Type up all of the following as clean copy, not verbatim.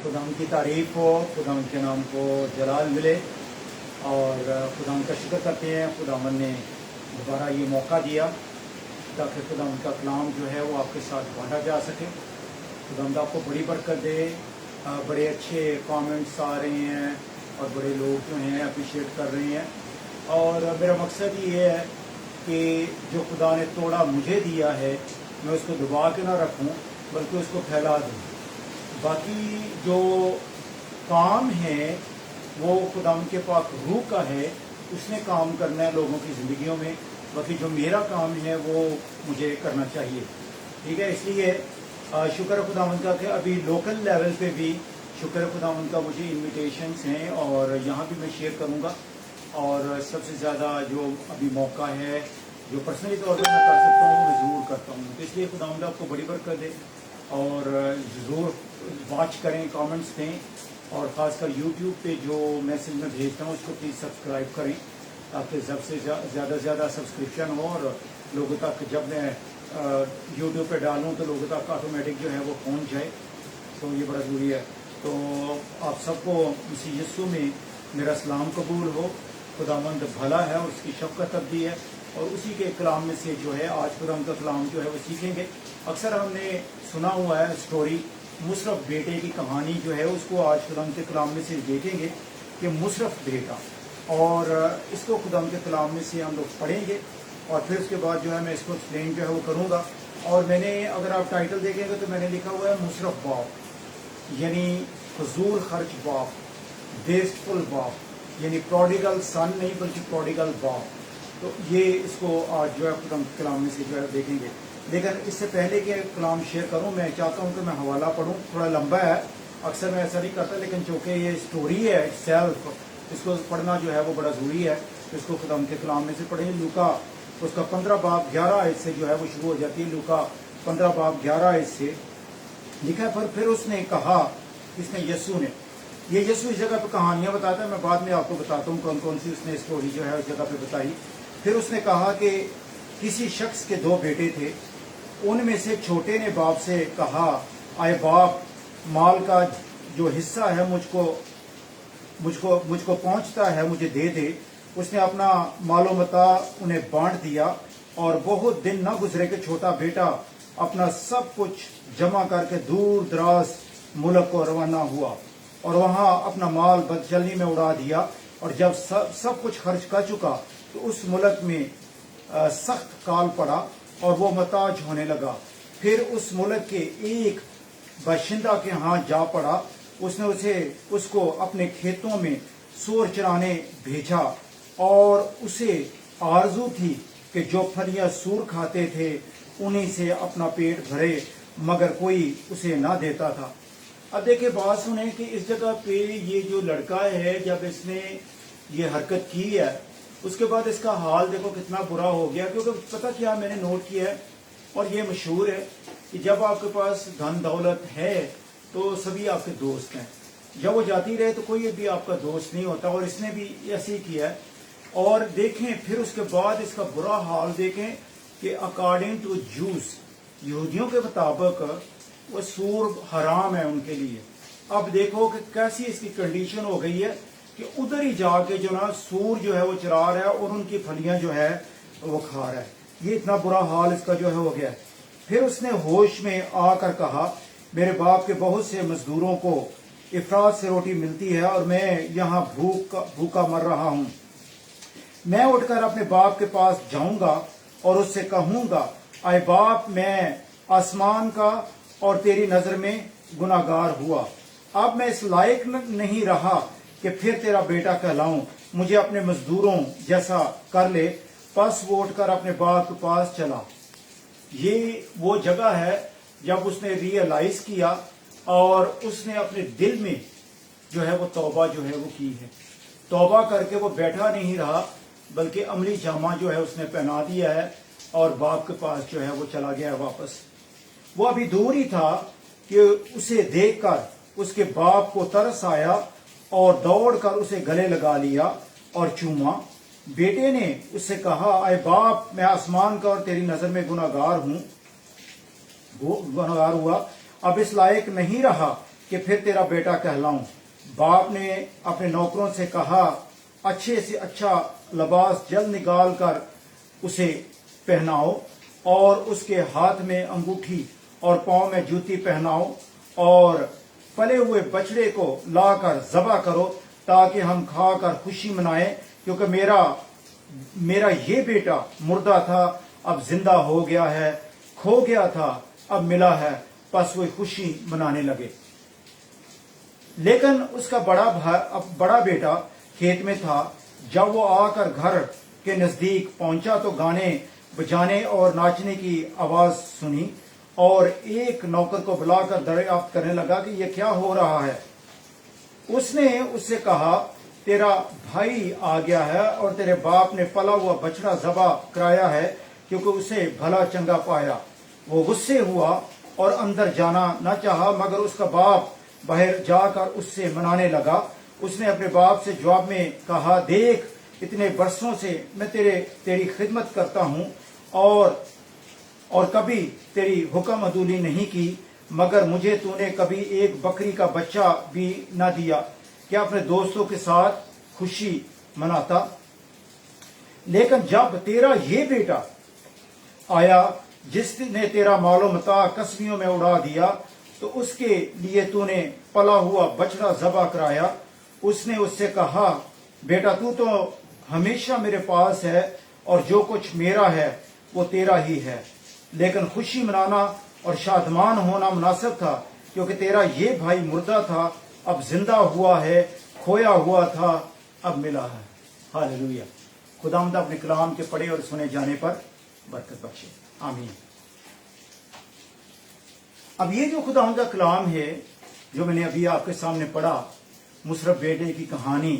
खुदा की तारीफ हो, खुदा के नाम को जलाल मिले और खुदा का शुक्र करते हैं। खुदावन ने दोबारा ये मौका दिया ताकि खुदा का कलाम जो है वो आपके साथ बांटा जा सके। खुदा आपको बड़ी बरकत दे। बड़े अच्छे कमेंट्स आ रहे हैं और बड़े लोग जो हैं अप्रिशिएट कर रहे हैं। और मेरा मकसद ये है कि जो खुदा ने तोड़ा मुझे दिया है मैं उसको दबा के ना रखूं बल्कि उसको फैला दूं। बाकी जो काम है वो खुदा के पाक रूह का है, उसने काम करना है लोगों की ज़िंदगियों में। बाकी जो मेरा काम है वो मुझे करना चाहिए, ठीक है। इसलिए शुक्र खुदावंद का कि अभी लोकल लेवल पे भी शुक्र खुदावंद का मुझे इनविटेशंस हैं और यहाँ भी मैं शेयर करूँगा। और सबसे ज़्यादा जो अभी मौका है जो पर्सनली तौर पर मैं कर सकता हूँ मैं ज़रूर करता हूँ। तो इसलिए खुदावंद आपको बड़ी बरकत दे और ज़रूर वॉच करें, कमेंट्स दें और ख़ासकर यूट्यूब पे जो मैसेज मैं भेजता हूँ उसको प्लीज़ सब्सक्राइब करें ताकि सबसे ज़्यादा सब्सक्रिप्शन हो और लोगों तक जब मैं यूट्यूब पे डालूँ तो लोगों तक ऑटोमेटिक जो है वो पहुँच जाए। तो ये बड़ा ज़रूरी है। तो आप सबको मसीह यीशु में मेरा सलाम कबूल हो। खुदावंद भला है और उसकी शफ़क़त अब्दी है और उसी के कलाम में से जो है आज खुदा का कलाम जो है वो सीखेंगे। अक्सर हमने सुना हुआ है स्टोरी मुशरफ बेटे की कहानी जो है उसको आज खुदा के कलाम में से देखेंगे कि मुशरफ बेटा, और इसको खुदा के कलाम में से हम लोग पढ़ेंगे और फिर उसके बाद जो है मैं इसको एक्सप्लेन जो है वो करूँगा। और मैंने अगर आप टाइटल देखेंगे तो मैंने लिखा हुआ है मुशरफ बाप, यानी फजूल खर्च बाप, वेस्टफुल बाप, यानी प्रोडिगल सन नहीं बल्कि प्रोडिगल बाप। तो ये इसको आज जो है खुदा के कलाम में से जो है देखेंगे। लेकिन इससे पहले कि कलाम शेयर करूं मैं चाहता हूं कि मैं हवाला पढूं। थोड़ा लंबा है, अक्सर मैं ऐसा नहीं करता, लेकिन चूँकि ये स्टोरी है सेल्फ, इसको पढ़ना जो है वो बड़ा ज़रूरी है। इसको खुदा के कलाम में से पढ़ें। लूका उसका 15 बाब 11 आयत से जो है वो शुरू हो जाती है। लूका 15 बाब 11 आयत से लिखा है, पर फिर उसने कहा, इसने यीशु ने, ये यीशु इस जगह पर कहानियाँ बताता है, मैं बाद में आपको बताता हूँ कौन कौन सी उसने स्टोरी जो है उस जगह पर बताई। फिर उसने कहा कि किसी शख्स के 2 बेटे थे, उनमें से छोटे ने बाप से कहा, आए बाप, माल का जो हिस्सा है मुझको पहुंचता है मुझे दे दे। उसने अपना मालो मता उन्हें बांट दिया और बहुत दिन न गुजरे कि छोटा बेटा अपना सब कुछ जमा करके दूर दराज मुल्क को रवाना हुआ और वहां अपना माल बदचलनी में उड़ा दिया। और जब सब कुछ खर्च कर चुका तो उस मुल्क में सख्त काल पड़ा और वो मताज होने लगा। फिर उस मुल्क के एक बाशिंदा के यहाँ जा पड़ा। उसने उसको अपने खेतों में सूअर चराने भेजा और उसे आरजू थी कि जो फलियां सूअर खाते थे उन्हीं से अपना पेट भरे, मगर कोई उसे ना देता था। अब देखिए बात सुने कि इस जगह पे ये जो लड़का है जब इसने ये हरकत की है उसके बाद इसका हाल देखो कितना बुरा हो गया। क्योंकि पता क्या मैंने नोट किया है और ये मशहूर है कि जब आपके पास धन दौलत है तो सभी आपके दोस्त हैं, जब वो जाती रहे तो कोई भी आपका दोस्त नहीं होता। और इसने भी ऐसे ही किया है। और देखें फिर उसके बाद इसका बुरा हाल देखें कि अकॉर्डिंग टू जूस, यहूदियों के मुताबिक वो सूर हराम है उनके लिए। अब देखो कि कैसी इसकी कंडीशन हो गई है कि उधर ही जाके जो ना सूर जो है वो चरा रहा है और उनकी फलियां जो है वो खा रहा है। ये इतना बुरा हाल इसका जो है हो गया है। फिर उसने होश में आकर कहा, मेरे बाप के बहुत से मजदूरों को इफरात से रोटी मिलती है और मैं यहाँ भूखा मर रहा हूँ। मैं उठकर अपने बाप के पास जाऊंगा और उससे कहूंगा, आए बाप, मैं आसमान का और तेरी नजर में गुनाहगार हुआ। अब मैं इस लायक नहीं रहा कि फिर तेरा बेटा कहलाऊं, मुझे अपने मजदूरों जैसा कर ले। बस वो उठकर अपने बाप के पास चला। ये वो जगह है जब उसने रियलाइज किया और उसने अपने दिल में जो है वो तौबा जो है वो की है। तौबा करके वो बैठा नहीं रहा बल्कि अमली जामा जो है उसने पहना दिया है और बाप के पास जो है वो चला गया है वापस। वो अभी दूर ही था कि उसे देखकर उसके बाप को तरस आया और दौड़कर उसे गले लगा लिया और चूमा। बेटे ने उससे कहा, आए बाप, मैं आसमान का और तेरी नजर में गुनाहगार हुआ, अब इस लायक नहीं रहा कि फिर तेरा बेटा कहलाऊं। बाप ने अपने नौकरों से कहा, अच्छे से अच्छा लिबास जल्द निकाल कर उसे पहनाओ और उसके हाथ में अंगूठी और पांव में जूती पहनाओ और पले हुए बछड़े को लाकर ज़बह करो ताकि हम खाकर खुशी मनाएं, क्योंकि मेरा ये बेटा मुर्दा था अब जिंदा हो गया है, खो गया था अब मिला है। बस वो खुशी मनाने लगे। लेकिन उसका बड़ा बेटा खेत में था। जब वो आकर घर के नजदीक पहुंचा तो गाने बजाने और नाचने की आवाज सुनी और एक नौकर को बुलाकर दरियाफ्त करने लगा कि यह क्या हो रहा है। उसने उससे कहा, तेरा भाई आ गया है और तेरे बाप ने पला हुआ बछड़ा ज़बह कराया है, क्योंकि उसे भला चंगा पाया। वो गुस्से हुआ और अंदर जाना न चाहा, मगर उसका बाप बाहर जाकर उससे मनाने लगा। उसने अपने बाप से जवाब में कहा, देख, इतने बरसों से मैं तेरी खिदमत करता हूँ और कभी तेरी हुक्म अदूली नहीं की, मगर मुझे तूने कभी एक बकरी का बच्चा भी न दिया। क्या अपने दोस्तों के साथ खुशी मनाता? लेकिन जब तेरा ये बेटा आया जिसने तेरा मालो मता कसबियों में उड़ा दिया, तो उसके लिए तूने पला हुआ बछड़ा ज़बह कराया। उसने उससे कहा, बेटा, तू तो हमेशा मेरे पास है और जो कुछ मेरा है वो तेरा ही है। लेकिन खुशी मनाना और शादमान होना मुनासिब था, क्योंकि तेरा ये भाई मुर्दा था अब जिंदा हुआ है, खोया हुआ था अब मिला है। हालेलुया। खुदावंद अपने कलाम के पढ़े और सुने जाने पर बरकत बख्शे। आमीन। अब ये जो खुदावंद का कलाम है जो मैंने अभी आपके सामने पढ़ा, मुशर्रफ बेटे की कहानी,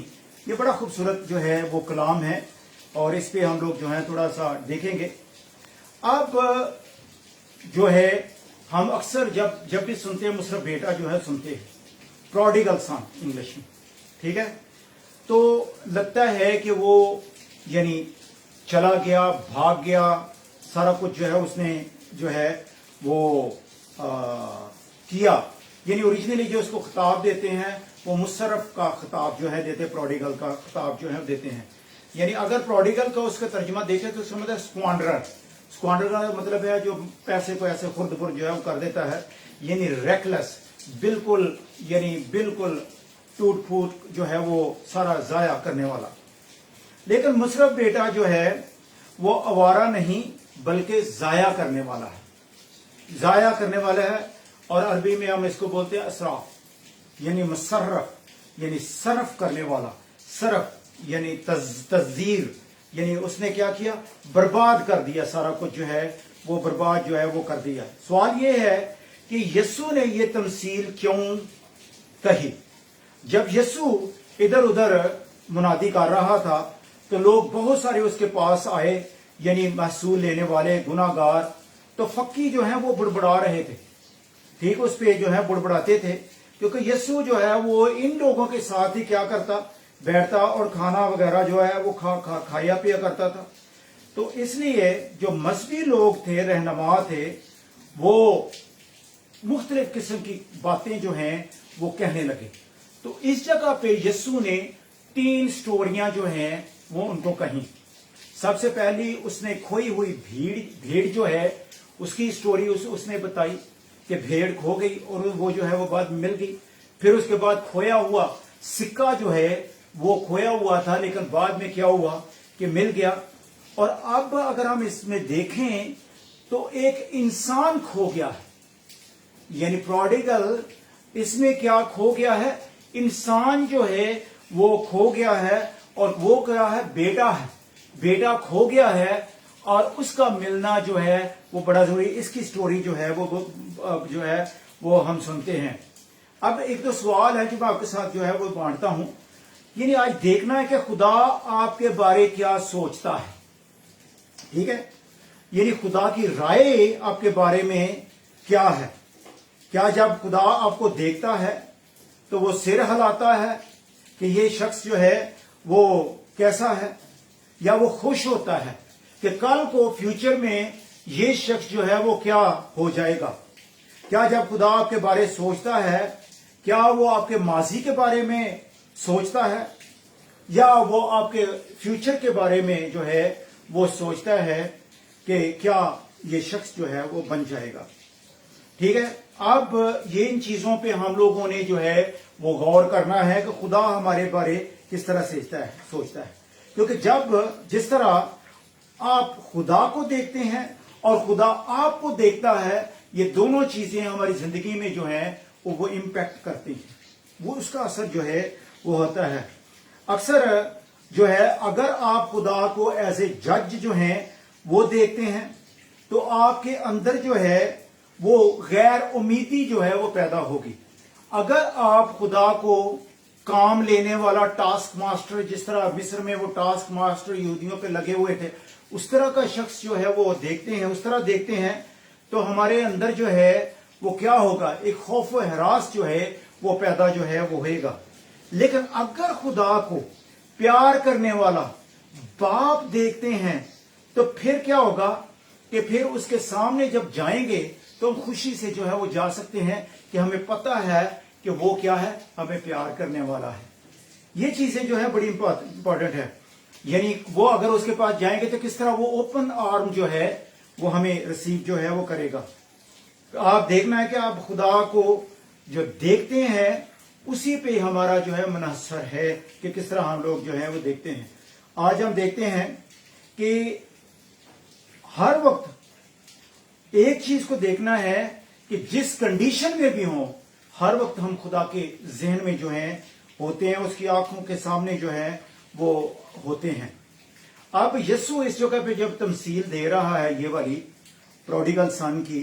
ये बड़ा खूबसूरत जो है वो कलाम है और इस पे हम लोग जो है थोड़ा सा देखेंगे। अब जो है हम अक्सर जब भी सुनते हैं मुशर्रफ बेटा जो है सुनते हैं, प्रोडिगल सन इंग्लिश में, ठीक है, तो लगता है कि वो यानी चला गया, भाग गया, सारा कुछ जो है उसने जो है वो किया। यानी ओरिजिनली जो उसको खिताब देते हैं वो मुशर्रफ का खिताब जो है देते, प्रोडिगल का खिताब जो है देते हैं। यानी अगर प्रोडिगल का उसका तर्जुमा देखें तो उसका मतलब स्क्वांडरर का मतलब है जो पैसे को ऐसे खुर्द बुर्द जो है वो कर देता है, यानी रेकलेस, बिल्कुल यानी बिल्कुल टूट फूट जो है वो सारा जाया करने वाला। लेकिन मुशर्रफ बेटा जो है वो आवारा नहीं बल्कि जाया करने वाला है, जाया करने वाला है। और अरबी में हम इसको बोलते हैं असराफ, यानी मुसर्रफ, यानी सरफ करने वाला। सरफ यानी तज़ीर, यानी उसने क्या किया, बर्बाद कर दिया, सारा कुछ जो है वो बर्बाद जो है वो कर दिया। सवाल ये है कि यीशु ने ये तमसील क्यों कही? जब यीशु इधर उधर मुनादी कर रहा था तो लोग बहुत सारे उसके पास आए, यानी महसूल लेने वाले गुनाहगार, तो फक्की जो है वो बुड़बुड़ा रहे थे, ठीक, उस पे जो है बुड़बुड़ाते थे, क्योंकि यीशु जो है वो इन लोगों के साथ ही क्या करता, बैठता और खाना वगैरह जो है वो खाया पिया करता था। तो इसलिए जो मजहबी लोग थे, रहनुमा थे, वो मुख्तलिफ किस्म की बातें जो हैं वो कहने लगे। तो इस जगह पे यीशु ने 3 स्टोरियां जो हैं वो उनको कही। सबसे पहली उसने खोई हुई भेड़ जो है उसकी स्टोरी उसने बताई कि भेड़ खो गई और वो जो है वो बाद में मिल गई। फिर उसके बाद खोया हुआ सिक्का जो है वो खोया हुआ था, लेकिन बाद में क्या हुआ कि मिल गया। और अब अगर हम इसमें देखें तो एक इंसान खो गया है, यानी प्रोडिगल इसमें क्या खो गया है, इंसान जो है वो खो गया है। और वो क्या है, बेटा है, बेटा खो गया है और उसका मिलना जो है वो बड़ा जरूरी। इसकी स्टोरी जो है वो हम सुनते हैं। अब एक तो सवाल है जो मैं आपके साथ जो है वो बांटता हूं, यानी आज देखना है कि खुदा आपके बारे क्या सोचता है, ठीक है, यानी खुदा की राय आपके बारे में क्या है। क्या जब खुदा आपको देखता है तो वो सिर हिलाता है कि ये शख्स जो है वो कैसा है, या वो खुश होता है कि कल को फ्यूचर में ये शख्स जो है वो क्या हो जाएगा? क्या जब खुदा आपके बारे सोचता है क्या वो आपके माजी के बारे में सोचता है या वो आपके फ्यूचर के बारे में जो है वो सोचता है कि क्या ये शख्स जो है वो बन जाएगा। ठीक है, अब ये इन चीजों पे हम लोगों ने जो है वो गौर करना है कि खुदा हमारे बारे किस तरह सोचता है। क्योंकि जब जिस तरह आप खुदा को देखते हैं और खुदा आपको देखता है, ये दोनों चीजें हमारी जिंदगी में जो है वो इम्पैक्ट करती हैं, वो उसका असर जो है वो होता है। अक्सर जो है अगर आप खुदा को एज ए जज जो है वो देखते हैं तो आपके अंदर जो है वो गैर उम्मीदी जो है वो पैदा होगी। अगर आप खुदा को काम लेने वाला टास्क मास्टर, जिस तरह मिस्र में वो टास्क मास्टर यहूदियों पे लगे हुए थे, उस तरह का शख्स जो है वो देखते हैं, उस तरह देखते हैं, तो हमारे अंदर जो है वो क्या होगा, एक खौफ व हरास जो है वो पैदा जो है वो होगा। लेकिन अगर खुदा को प्यार करने वाला बाप देखते हैं तो फिर क्या होगा कि फिर उसके सामने जब जाएंगे तो हम खुशी से जो है वो जा सकते हैं कि हमें पता है कि वो क्या है, हमें प्यार करने वाला है। ये चीजें जो है बड़ी इंपॉर्टेंट है। यानी वो अगर उसके पास जाएंगे तो किस तरह वो ओपन आर्म जो है वो हमें रिसीव जो है वो करेगा। तो आप देखना है कि आप खुदा को जो देखते हैं उसी पे हमारा जो है मुनहसर है कि किस तरह हम लोग जो है वो देखते हैं। आज हम देखते हैं कि हर वक्त एक चीज को देखना है कि जिस कंडीशन में भी हो, हर वक्त हम खुदा के जहन में जो है होते हैं, उसकी आंखों के सामने जो है वो होते हैं। अब यीशु इस जगह पे जब तमसील दे रहा है, ये वाली प्रोडिगल सन की,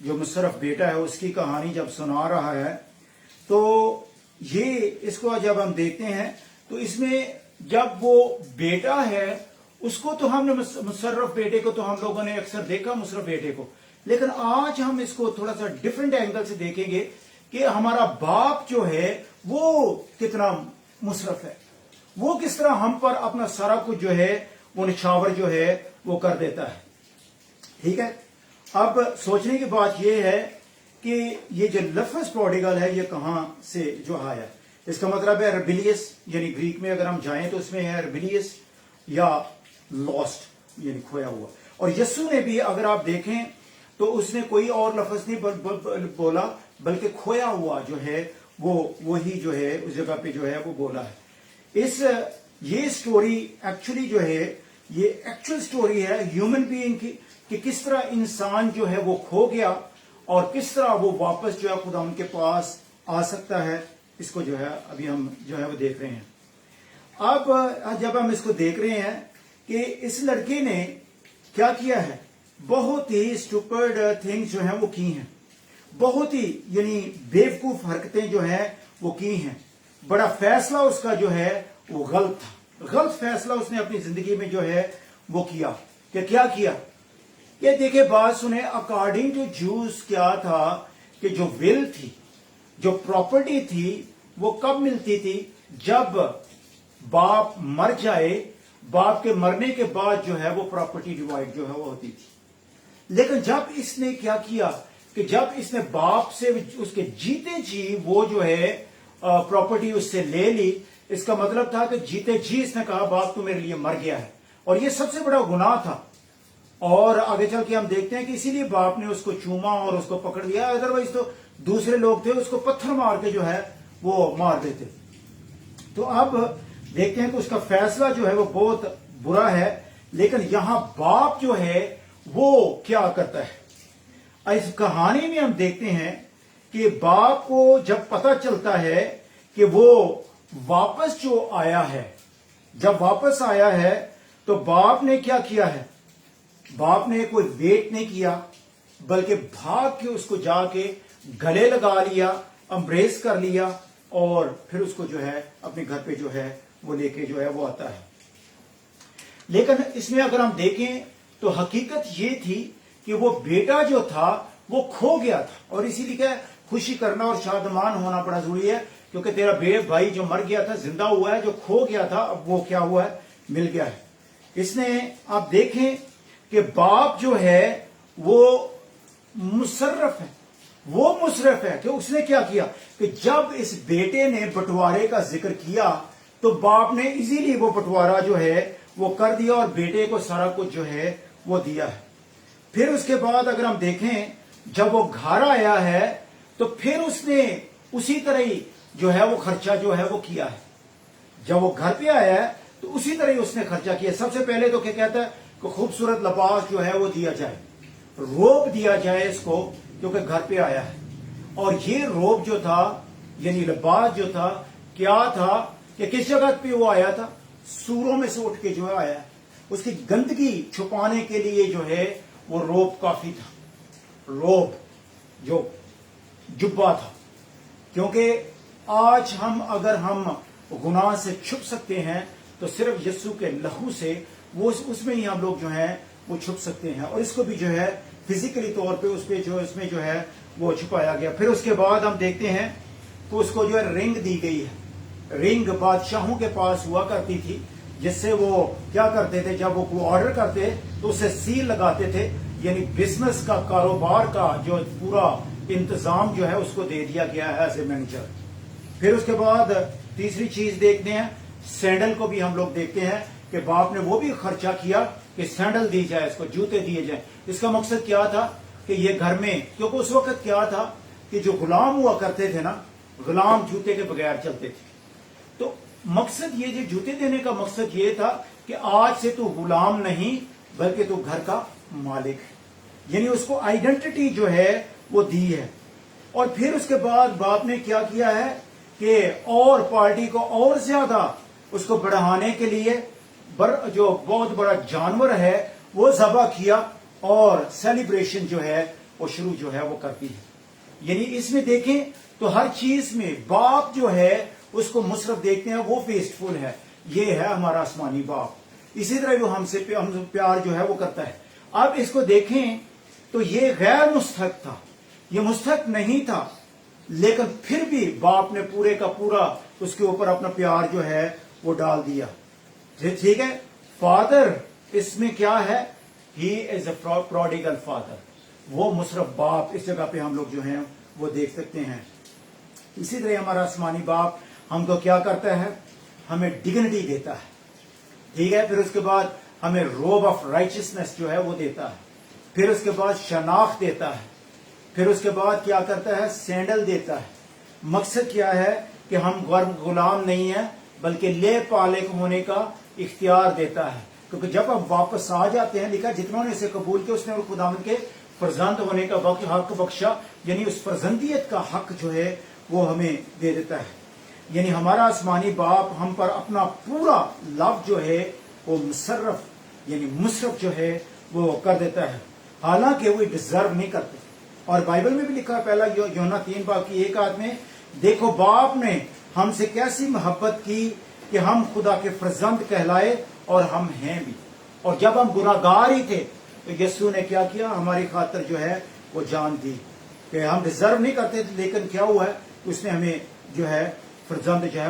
जो मुशर्रफ बेटा है उसकी कहानी जब सुना रहा है, तो ये इसको जब हम देखते हैं तो इसमें जब वो बेटा है उसको तो हमने मुशर्रफ बेटे को तो हम लोगों ने अक्सर देखा, मुशर्रफ बेटे को, लेकिन आज हम इसको थोड़ा सा डिफरेंट एंगल से देखेंगे कि हमारा बाप जो है वो कितना मुशर्रफ है, वो किस तरह हम पर अपना सारा कुछ जो है वो निछावर जो है वो कर देता है। ठीक है, अब सोचने की बात यह है कि ये जो लफ्ज प्रोडिगल है ये कहां से जो आया। इसका मतलब है रेबिलियस, यानी ग्रीक में अगर हम जाएं तो उसमें है रेबिलियस या लॉस्ट, यानी खोया हुआ। और यीशु ने भी अगर आप देखें तो उसने कोई और लफ्ज नहीं बोला, बल्कि खोया हुआ जो है वो ही जो है उस जगह पे जो है वो बोला है। ये स्टोरी एक्चुअली जो है ये एक्चुअल स्टोरी है ह्यूमन बीइंग की, कि किस तरह इंसान जो है वो खो गया और किस तरह वो वापस जो है खुदा उनके पास आ सकता है। इसको जो है अभी हम जो है वो देख रहे हैं। अब जब हम इसको देख रहे हैं कि इस लड़के ने क्या किया है, बहुत ही स्टूपिड थिंग्स जो है वो की हैं, बहुत ही यानी बेवकूफ हरकतें जो है वो की हैं। बड़ा फैसला उसका जो है वो गलत था, गलत फैसला उसने अपनी जिंदगी में जो है वो किया। क्या किया, ये देखिए बात सुने, अकॉर्डिंग टू जूस क्या था कि जो विल थी, जो प्रॉपर्टी थी, वो कब मिलती थी, जब बाप मर जाए, बाप के मरने के बाद जो है वो प्रॉपर्टी डिवाइड जो है वो होती थी। लेकिन जब इसने क्या किया कि जब इसने बाप से उसके जीते जी वो जो है प्रॉपर्टी उससे ले ली, इसका मतलब था कि जीते जी इसने कहा बाप तू मेरे लिए मर गया है, और ये सबसे बड़ा गुनाह था। और आगे चल के हम देखते हैं कि इसीलिए बाप ने उसको चूमा और उसको पकड़ लिया, अदरवाइज तो दूसरे लोग थे उसको पत्थर मार के जो है वो मार देते। तो अब देखते हैं कि उसका फैसला जो है वो बहुत बुरा है। लेकिन यहां बाप जो है वो क्या करता है, इस कहानी में हम देखते हैं कि बाप को जब पता चलता है कि वो वापस जो आया है, जब वापस आया है तो बाप ने क्या किया है, बाप ने कोई वेट नहीं किया, बल्कि भाग के उसको जाके गले लगा लिया, एम्ब्रेस कर लिया, और फिर उसको जो है अपने घर पे जो है वो लेके जो है वो आता है। लेकिन इसमें अगर हम देखें तो हकीकत ये थी कि वो बेटा जो था वो खो गया था, और इसीलिए क्या खुशी करना और शादमान होना बड़ा जरूरी है, क्योंकि तेरा भाई जो मर गया था जिंदा हुआ है, जो खो गया था अब वो क्या हुआ है, मिल गया है। इसने आप देखें कि बाप जो है वो मुशर्रफ है, وہ مصرف ہے کہ اس نے کیا کیا کہ جب اس بیٹے نے بٹوارے کا ذکر کیا تو باپ نے ایزیلی وہ بٹوارا جو ہے وہ کر دیا اور بیٹے کو سارا کچھ جو ہے وہ دیا ہے. پھر اس کے بعد اگر ہم دیکھیں جب وہ گھر آیا ہے تو پھر اس نے اسی طرح ہی جو ہے وہ خرچہ جو ہے وہ کیا ہے. جب وہ گھر پہ آیا ہے تو اسی طرح ہی اس نے خرچہ کیا. سب سے پہلے تو کیا کہتا ہے کہ خوبصورت لباس جو ہے وہ دیا جائے, روب دیا جائے اس کو کیونکہ گھر پہ آیا ہے. اور یہ روب جو تھا یعنی لباس جو تھا کیا تھا کہ کس جگہ پہ وہ آیا تھا, سوروں میں سے اٹھ کے جو ہے آیا ہے. اس کی گندگی چھپانے کے لیے جو ہے وہ روب کافی تھا, روب جو جبہ تھا. کیونکہ آج اگر ہم گناہ سے چھپ سکتے ہیں تو صرف یسوع کے لہو سے وہ اس میں ہی ہم لوگ جو ہیں وہ چھپ سکتے ہیں. اور اس کو بھی جو ہے فزیکلی طور پہ اس میں جو ہے وہ چھپایا گیا. پھر اس کے بعد ہم دیکھتے ہیں تو اس کو جو ہے رنگ دی گئی ہے. رنگ بادشاہوں کے پاس ہوا کرتی تھی جس سے وہ کیا کرتے تھے جب وہ آرڈر کرتے تو اسے سیل لگاتے تھے, یعنی بزنس کا کاروبار کا جو پورا انتظام جو ہے اس کو دے دیا گیا ہے ایز اے مینیجر. پھر اس کے بعد تیسری چیز دیکھتے ہیں سینڈل کو بھی ہم لوگ دیکھتے ہیں کہ باپ نے وہ بھی خرچہ کیا کہ سینڈل دی جائے, اس کو جوتے دیے جائیں. اس کا مقصد کیا تھا کہ یہ گھر میں, کیونکہ اس وقت کیا تھا کہ جو غلام ہوا کرتے تھے نا, غلام جوتے کے بغیر چلتے تھے. تو مقصد یہ جو جوتے دینے کا مقصد یہ تھا کہ آج سے تو غلام نہیں بلکہ تو گھر کا مالک ہے, یعنی اس کو آئیڈینٹی جو ہے وہ دی ہے. اور پھر اس کے بعد باپ نے کیا کیا ہے کہ اور پارٹی کو اور زیادہ اس کو بڑھانے کے لیے جو بہت بڑا جانور ہے وہ ذبح کیا اور سیلیبریشن جو ہے وہ شروع جو ہے وہ کرتی ہے. یعنی اس میں دیکھیں تو ہر چیز میں باپ جو ہے اس کو مصرف دیکھتے ہیں, وہ فیسٹفل ہے. یہ ہے ہمارا آسمانی باپ. اسی طرح وہ ہم سے پیار جو ہے وہ کرتا ہے. اب اس کو دیکھیں تو یہ غیر مستحق تھا, یہ مستحق نہیں تھا, لیکن پھر بھی باپ نے پورے کا پورا اس کے اوپر اپنا پیار جو ہے وہ ڈال دیا. ٹھیک ہے, فادر اس میں کیا ہے, ہی از اے پروڈیگل فادر, وہ مصرف باپ اس جگہ پہ ہم لوگ جو ہیں وہ دیکھ سکتے ہیں. اسی طرح ہمارا آسمانی باپ ہم کو کیا کرتا ہے, ہمیں ڈگنیٹی دیتا ہے. ٹھیک ہے, پھر اس کے بعد ہمیں روب آف رائچسنس جو ہے وہ دیتا ہے. پھر اس کے بعد شناخت دیتا ہے. پھر اس کے بعد کیا کرتا ہے, سینڈل دیتا ہے. مقصد کیا ہے کہ ہم غلام نہیں ہیں بلکہ لے پالک ہونے کا اختیار دیتا ہے. کیونکہ جب ہم واپس آ جاتے ہیں, لکھا جتنوں نے اسے قبول کیا اس نے خداوند کے فرزند ہونے کا حق بخشا, یعنی اس فرزندیت کا حق جو ہے وہ ہمیں دے دیتا ہے. یعنی ہمارا آسمانی باپ ہم پر اپنا پورا لو جو ہے وہ مصرف جو ہے وہ کر دیتا ہے, حالانکہ وہ ڈیزرو نہیں کرتے. اور بائبل میں بھی لکھا ہے پہلا یوحنا 3:1 میں, دیکھو باپ نے ہم سے کیسی محبت کی کہ ہم خدا کے فرزند کہلائے اور ہم ہیں بھی. اور جب ہم گناہگار ہی تھے تو یسوع نے کیا کیا, ہماری خاطر جو ہے وہ جان دی. کہ ہم ڈیزرو نہیں کرتے تھے, لیکن کیا ہوا ہے, اس نے ہمیں جو ہے فرزند جو ہے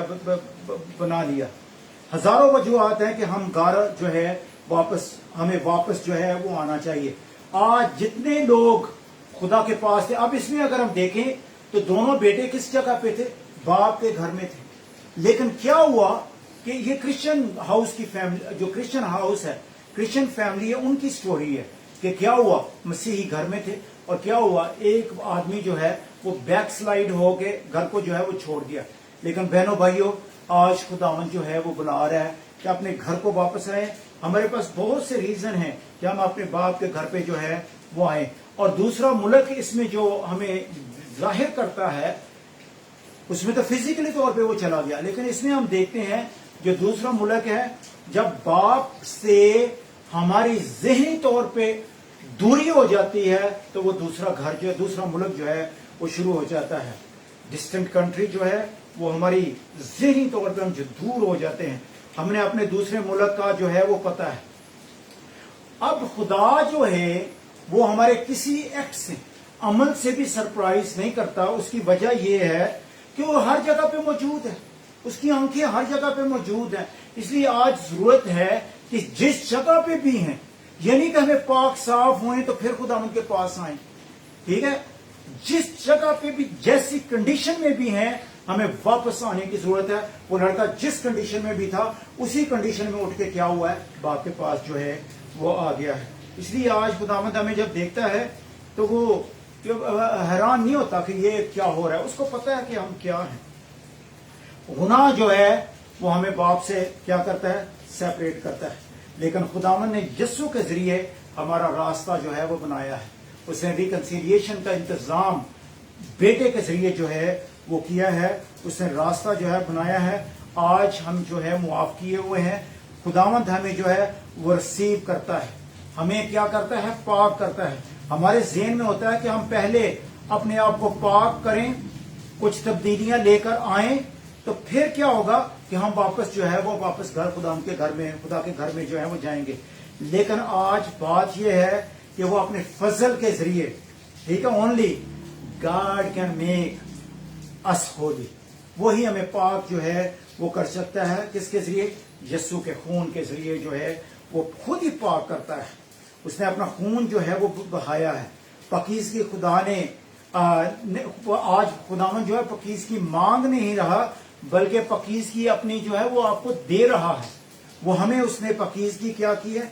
بنا لیا. ہزاروں وجوہات ہیں کہ ہم گھر جو ہے ہمیں واپس جو ہے وہ آنا چاہیے. آج جتنے لوگ خدا کے پاس تھے, اب اس میں اگر ہم دیکھیں تو دونوں بیٹے کس جگہ پہ تھے, باپ کے گھر میں تھے. لیکن کیا ہوا کہ یہ کرسچن ہاؤس کی فیملی, جو کرسچن ہاؤس ہے, کرسچن فیملی ہے, ان کی سٹوری ہے کہ کیا ہوا, مسیحی گھر میں تھے اور کیا ہوا, ایک آدمی جو ہے وہ بیک سلائیڈ ہو کے گھر کو جو ہے وہ چھوڑ دیا. لیکن بہنوں بھائیوں, آج خداوند جو ہے وہ بلا رہا ہے کہ اپنے گھر کو واپس آئیں. ہمارے پاس بہت سے ریزن ہیں کہ ہم اپنے باپ کے گھر پہ جو ہے وہ آئیں. اور دوسرا ملک اس میں جو ہمیں ظاہر کرتا ہے, اس میں تو فزیکلی طور پہ وہ چلا گیا, لیکن اس میں ہم دیکھتے ہیں جو دوسرا ملک ہے, جب باپ سے ہماری ذہنی طور پہ دوری ہو جاتی ہے تو وہ دوسرا گھر جو ہے, دوسرا ملک جو ہے وہ شروع ہو جاتا ہے. ڈسٹنٹ کنٹری جو ہے وہ ہماری ذہنی طور پہ ہم جو دور ہو جاتے ہیں, ہم نے اپنے دوسرے ملک کا جو ہے وہ پتہ ہے. اب خدا جو ہے وہ ہمارے کسی ایکٹ سے, عمل سے بھی سرپرائز نہیں کرتا. اس کی وجہ یہ ہے کہ وہ ہر جگہ پہ موجود ہے, اس کی آنکھیں ہر جگہ پہ موجود ہیں. اس لیے آج ضرورت ہے کہ جس جگہ پہ بھی ہیں, یعنی کہ ہمیں پاک صاف ہوئیں تو پھر خدا ان کے پاس آئیں. ٹھیک ہے, जिस जगह पे भी जैसी कंडीशन में भी हैं हमें वापस आने की जरूरत है। वो लड़का जिस कंडीशन में भी था उसी कंडीशन में उठ के क्या हुआ है, बाप के पास जो है वो आ गया है। इसलिए आज खुदावंद हमें जब देखता है तो वो हैरान नहीं होता कि ये क्या हो रहा है, उसको पता है कि हम क्या हैं। गुनाह जो है वो हमें बाप से क्या करता है, सेपरेट करता है। लेकिन खुदावंद ने यीशु के जरिए हमारा रास्ता जो है वो बनाया है। उसने रिकंसिलिएशन का इंतजाम बेटे के जरिए जो है वो किया है। उसने रास्ता जो है बनाया है। आज हम जो है मुआफ किए हुए हैं। खुदावंद हमें जो है वो रिसीव करता है, हमें क्या करता है, पाक करता है। हमारे ज़हन में होता है कि हम पहले अपने आप को पाक करें, कुछ तब्दीलियां लेकर आएं, तो फिर क्या होगा कि हम वापस जो है वो वापस घर खुदा के घर में, खुदा के घर में जो है वो जाएंगे। लेकिन आज बात यह है कि वो अपने फजल के जरिए, ठीक है, only God can make us Holi, वही हमें पाक जो है वो कर सकता है। किसके जरिए? यीशु के खून के जरिए जो है वो खुद ही पाक करता है। उसने अपना खून जो है वो बहाया है। पकीज की खुदा ने आज खुदावन जो है पकीज की मांग नहीं रहा, बल्कि पकीज की अपनी जो है वो आपको दे रहा है। वो हमें उसने पकीज की क्या की है,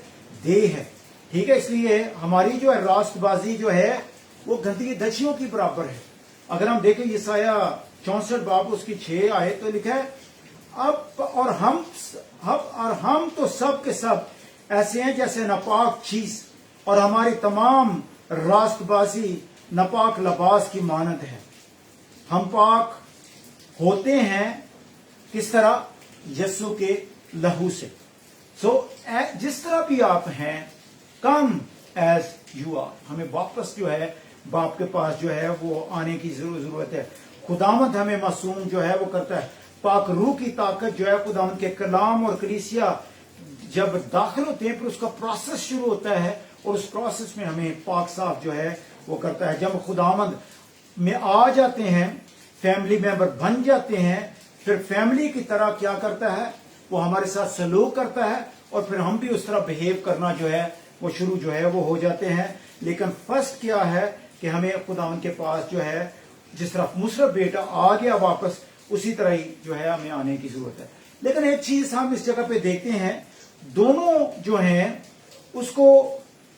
दे है, ठीक है। इसलिए हमारी जो है रास्तबाजी जो है वो गंदगी दछियों की बराबर है। अगर हम देखें यसाया 64 बाब उसकी 6 आए तो लिखा है, अब और हम तो सब के सब ऐसे हैं जैसे नापाक चीज, और हमारी तमाम रास्तबाजी नापाक लबास की मानद है। हम पाक होते हैं किस तरह? यीशु के लहू से। जिस तरह भी आप हैं, कम एज यू आर, हमें वापस जो है बाप के पास जो है वो आने की जरूरत है। खुदावंद हमें मासूम जो है वो करता है। पाक रूह की ताकत जो है खुदावंद के कलाम और कलीसिया जब दाखिल होते हैं, फिर उसका प्रोसेस शुरू होता है, और उस प्रोसेस में हमें पाक साफ जो है वो करता है। जब खुदावंद में आ जाते हैं, फैमिली मेंबर बन जाते हैं, फिर फैमिली की तरह क्या करता है, वो हमारे साथ सलूक करता है, और फिर हम भी उस तरह बिहेव करना जो है वो शुरू जो है वो हो जाते हैं। लेकिन फर्स्ट क्या है कि हमें खुदावंद के पास जो है, जिस तरह मुशरफ बेटा आ गया वापस, उसी तरह ही जो है हमें आने की जरूरत है। लेकिन एक चीज हम इस जगह पे देखते हैं, दोनों जो हैं उसको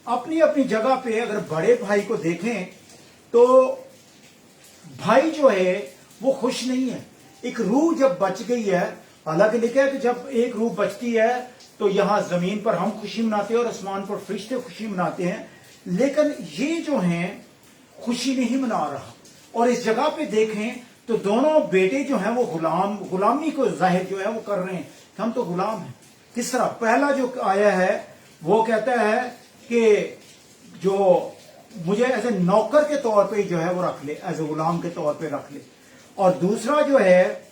अपनी अपनी जगह पे, अगर बड़े भाई को देखें तो भाई जो है वो खुश नहीं है। एक रूह जब बच गई है, हालांकि लिखा है कि जब एक रूह बचती है तो यहां जमीन पर हम खुशी मनाते हैं और आसमान पर फरिश्ते खुशी मनाते हैं, लेकिन ये जो हैं खुशी नहीं मना रहा। और इस जगह पे देखें तो दोनों बेटे जो हैं वो गुलामी को जाहिर जो है वो कर रहे हैं, हम तो गुलाम हैं। किस तरह? पहला जो आया है वो कहता है कि जो मुझे एज ए नौकर के तौर पे जो है वो रख ले, एज ए गुलाम के तौर पे रख ले। और दूसरा जो है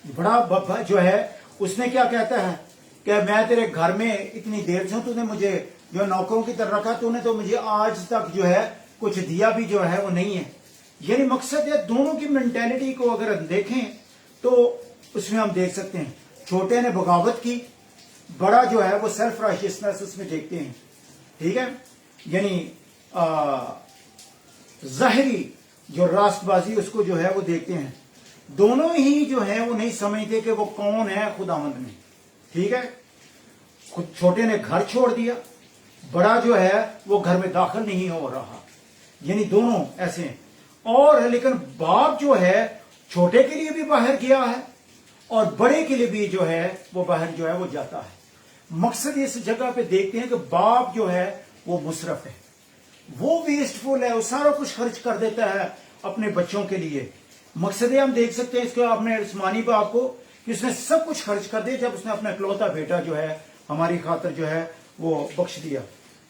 बड़ा जो है उसने क्या कहता है कि मैं तेरे घर में इतनी देर से हूं, तूने मुझे जो नौकरों की तरह रखा, तूने तो मुझे आज तक जो है कुछ दिया भी जो है वो नहीं है। यानी मकसद है, दोनों की मेंटेलिटी को अगर देखें तो उसमें हम देख सकते हैं, छोटे ने बगावत की, बड़ा जो है वो सेल्फ राइशियसनेस उसमें देखते हैं, ठीक है। यानी जाहिरी जो रास्तबाजी उसको जो है वो देखते हैं। दोनों ही जो है वो नहीं समझते कि वो कौन है खुदावंद में, ठीक है। खुद छोटे ने घर छोड़ दिया, बड़ा जो है वो घर में दाखिल नहीं हो रहा, यानी दोनों ऐसे हैं। और लेकिन बाप जो है छोटे के लिए भी बाहर गया है और बड़े के लिए भी जो है वो बाहर जो है वो जाता है। मकसद इस जगह पे देखते हैं कि बाप जो है वो मुसरफ है, वो वेस्टफुल है, वो सारा कुछ खर्च कर देता है अपने बच्चों के लिए। मकसद है, हम देख सकते हैं इसको अपने उस्मानी बाप को कि उसने सब कुछ खर्च कर दिया जब उसने अपना इकलौता बेटा जो है हमारी खातिर जो है वो बख्श दिया।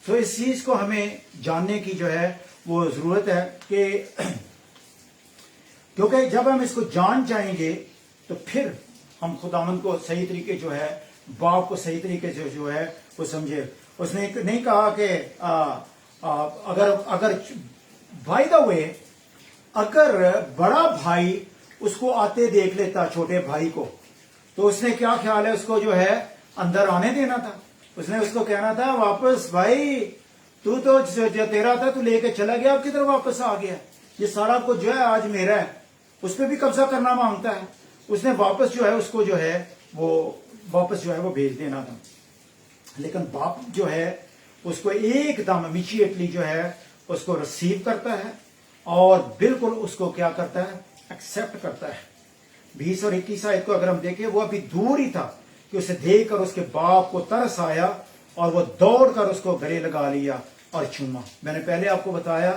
तो इस चीज को हमें जानने की जो है वो जरूरत है कि क्योंकि जब हम इसको जान जाएंगे तो फिर हम खुदावंद को सही तरीके जो है, बाप को सही तरीके से जो है वो समझे। उसने नहीं कहा कि अगर बाय द वे अगर बड़ा भाई उसको आते देख लेता छोटे भाई को, तो उसने क्या ख्याल है, उसको जो है अंदर आने देना था। उसने उसको कहना था वापस, भाई तू तो जो तेरा था तू लेके चला गया, अब किधर वापस आ गया। یہ سارا کچھ جو ہے آج میرا ہے، اس پہ بھی قبضہ کرنا مانگتا ہے. اس نے واپس جو ہے اس کو جو ہے وہ واپس جو ہے وہ بھیج دینا تھا. لیکن باپ جو ہے اس کو ایک دم امیڈیٹلی جو ہے اس کو ریسیو کرتا ہے اور بالکل اس کو کیا کرتا ہے، ایکسپٹ کرتا ہے. 20 اور 21 آیت کو اگر ہم دیکھیں، وہ ابھی دور ہی تھا کہ اسے دیکھ کر اس کے باپ کو ترس آیا اور وہ دوڑ کر اس کو گلے لگا لیا اور چوما. میں نے پہلے آپ کو بتایا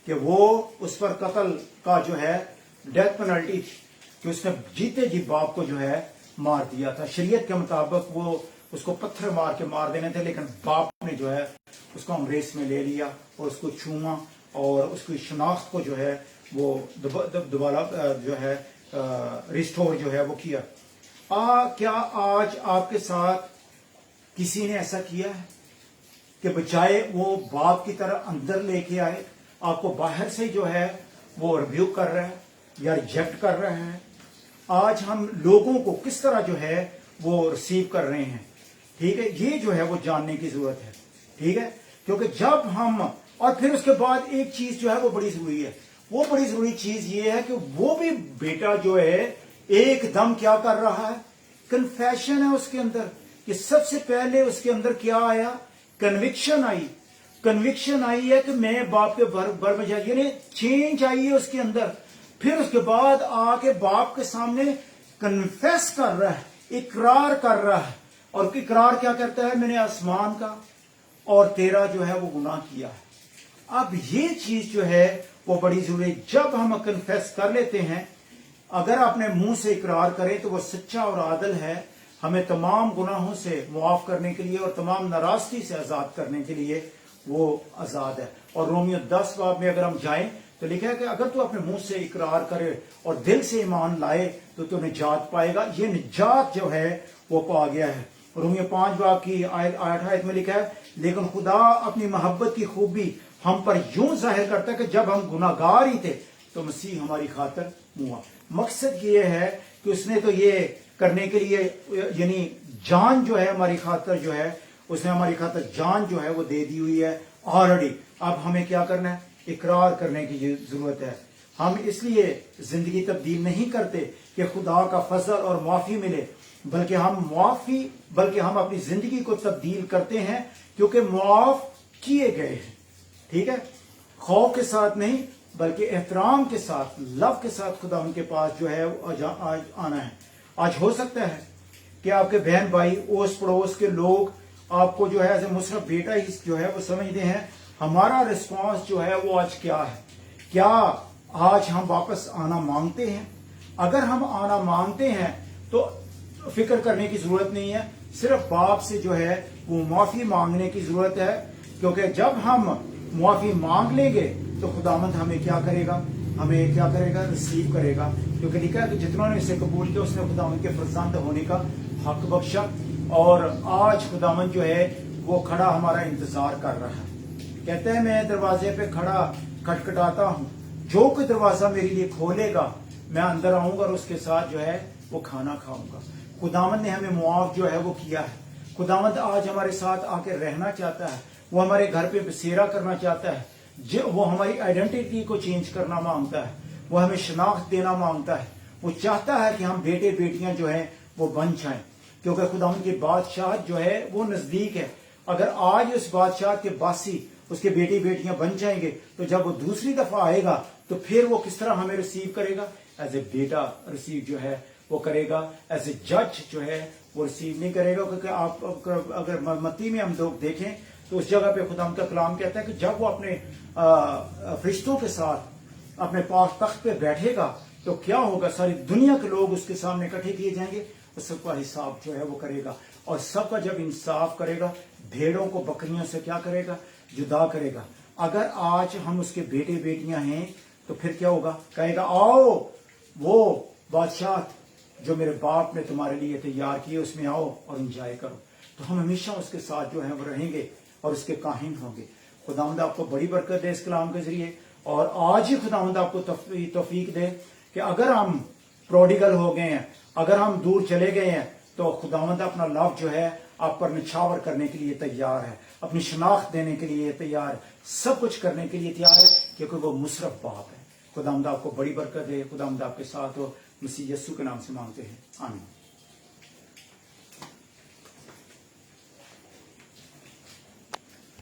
کہ وہ اس پر قتل کا جو ہے ڈیتھ پینلٹی تھی کہ اس نے جیتے جی باپ کو جو ہے مار دیا تھا. شریعت کے مطابق وہ اس کو پتھر مار کے مار دینے تھے، لیکن باپ نے جو ہے اس کو امریس میں لے لیا اور اس کو چوما اور اس کی شناخت کو جو ہے وہ دوبارہ جو ہے ریسٹور جو ہے وہ کیا. کیا آج آپ کے ساتھ کسی نے ایسا کیا ہے کہ بجائے وہ باپ کی طرح اندر لے کے آئے، آپ کو باہر سے جو ہے وہ ریبیوک کر رہا ہے یا ریجیکٹ کر رہے ہیں؟ آج ہم لوگوں کو کس طرح جو ہے وہ ریسیو کر رہے ہیں، ٹھیک ہے، یہ جو ہے وہ جاننے کی ضرورت ہے. ٹھیک ہے، کیونکہ جب ہم اور پھر اس کے بعد ایک چیز جو ہے وہ بڑی ضروری ہے. وہ بڑی ضروری چیز یہ ہے کہ وہ بھی بیٹا جو ہے ایک دم کیا کر رہا ہے، کنفیشن ہے اس کے اندر. کہ سب سے پہلے اس کے اندر کیا آیا، کنوکشن آئی. کنوکشن آئی ہے کہ میں باپ کے بر میں جائے، یعنی چینج آئی ہے اس کے اندر. پھر اس کے بعد آ کے باپ کے سامنے کنفیس کر رہا ہے، اقرار کر رہا ہے. اور اقرار کیا کرتا ہے، میں نے آسمان کا اور تیرا جو ہے وہ گناہ کیا ہے. اب یہ چیز جو ہے وہ بڑی ضروری ہے. جب ہم کنفیس کر لیتے ہیں، اگر اپنے منہ سے اقرار کریں تو وہ سچا اور عادل ہے، ہمیں تمام گناہوں سے معاف کرنے کے لیے اور تمام ناراستی سے آزاد کرنے کے لیے وہ آزاد ہے. اور رومیو 10 باب میں اگر ہم جائیں تو لکھا ہے کہ اگر تو اپنے منہ سے اقرار کرے اور دل سے ایمان لائے تو نجات پائے گا. یہ نجات جو ہے وہ پا گیا ہے. رومیو 5 باب کی 8 آیت میں لکھا ہے، لیکن خدا اپنی محبت کی خوبی ہم پر یوں ظاہر کرتا ہے کہ جب ہم گناہگار ہی تھے تو مسیح ہماری خاطر ہوا. مقصد یہ ہے کہ اس نے تو یہ کرنے کے لیے یعنی جان جو ہے ہماری خاطر جو ہے اس نے ہماری خاطر جان جو ہے وہ دے دی ہوئی ہے آلریڈی. اب ہمیں کیا کرنا ہے، اقرار کرنے کی ضرورت ہے. ہم اس لیے زندگی تبدیل نہیں کرتے کہ خدا کا فضل اور معافی ملے، بلکہ ہم اپنی زندگی کو تبدیل کرتے ہیں کیونکہ معاف کیے گئے ہیں. ٹھیک ہے، خوف کے ساتھ نہیں بلکہ احترام کے ساتھ، لو کے ساتھ خدا ان کے پاس جو ہے آج آنا ہے. آج ہو سکتا ہے کہ آپ کے بہن بھائی، اوس پڑوس کے لوگ آپ کو جو ہے ایز اے مصرف بیٹا ہی جو ہے وہ سمجھتے ہیں. ہمارا رسپانس جو ہے وہ آج کیا ہے؟ کیا آج ہم واپس آنا مانگتے ہیں؟ اگر ہم آنا مانگتے ہیں تو فکر کرنے کی ضرورت نہیں ہے، صرف باپ سے جو ہے وہ معافی مانگنے کی ضرورت ہے. کیونکہ جب ہم معافی مانگ لیں گے تو خداوند ہمیں کیا کرے گا، ہمیں کیا کرے گا، ریسیو کرے گا. کیونکہ لکھا ہے کہ جتنوں نے اسے قبول کیا اس نے خداوند کے فرزند ہونے کا حق بخشا. اور آج خداوند جو ہے وہ کھڑا ہمارا انتظار کر رہا ہے. کہتے ہیں میں دروازے پہ کھڑا کھٹکھٹاتا ہوں، جو کوئی دروازہ میرے لیے کھولے گا میں اندر آؤں گا اور اس کے ساتھ جو ہے وہ کھانا کھاؤں گا. خداوند نے ہمیں معاف جو ہے وہ کیا ہے. خداوند آج ہمارے ساتھ آ کے رہنا چاہتا ہے. وہ ہمارے گھر پہ بسیرا کرنا چاہتا ہے. وہ ہماری آئیڈینٹی کو چینج کرنا مانگتا ہے. وہ ہمیں شناخت دینا مانگتا ہے. وہ چاہتا ہے کہ ہم بیٹے بیٹیاں جو ہیں وہ بن جائیں، کیونکہ خداوند کی بادشاہت جو ہے وہ نزدیک ہے. اگر آج اس بادشاہت کے باسی اس کے بیٹی بیٹیاں بن جائیں گے تو جب وہ دوسری دفعہ آئے گا تو پھر وہ کس طرح ہمیں ریسیو کرے گا؟ ایز اے بیٹا ریسیو جو ہے وہ کرے گا. ایز اے جج جو ہے وہ ریسیو نہیں کرے گا. کیونکہ آپ اگر متی میں ہم لوگ دیکھیں تو اس جگہ پہ خدا کا کلام کہتا ہے کہ جب وہ اپنے فرشتوں کے ساتھ اپنے پاک تخت پہ بیٹھے گا تو کیا ہوگا، ساری دنیا کے لوگ اس کے سامنے اکٹھے کیے جائیں گے اور سب کا حساب جو ہے وہ کرے گا. اور سب کا جب انصاف کرے گا، بھیڑوں کو بکریوں سے کیا کرے گا، جدا کرے گا. اگر آج ہم اس کے بیٹے بیٹیاں ہیں تو پھر کیا ہوگا، کہے گا آؤ وہ بادشاہت جو میرے باپ نے تمہارے لیے تیار کی ہے اس میں آؤ اور انجوائے کرو. تو ہم ہمیشہ اس کے ساتھ جو ہے وہ رہیں گے اور اس کے کاہن ہوں گے. خداوند آپ کو بڑی برکت دے اس کلام کے ذریعے. اور آج ہی خداوند آپ کو توفیق دے کہ اگر ہم پروڈیگل ہو گئے ہیں، اگر ہم دور چلے گئے ہیں تو خداوند اپنا لو جو ہے آپ پر نچھاور کرنے کے لیے تیار ہے، اپنی شناخت دینے کے لیے تیار ہے، سب کچھ کرنے کے لیے تیار ہے، کیونکہ وہ مصرف باپ ہے. خداوند آپ کو بڑی برکت دے، خداوند آپ کے ساتھ ہو، مسیح یسوع کے نام سے مانگتے ہیں، آمین۔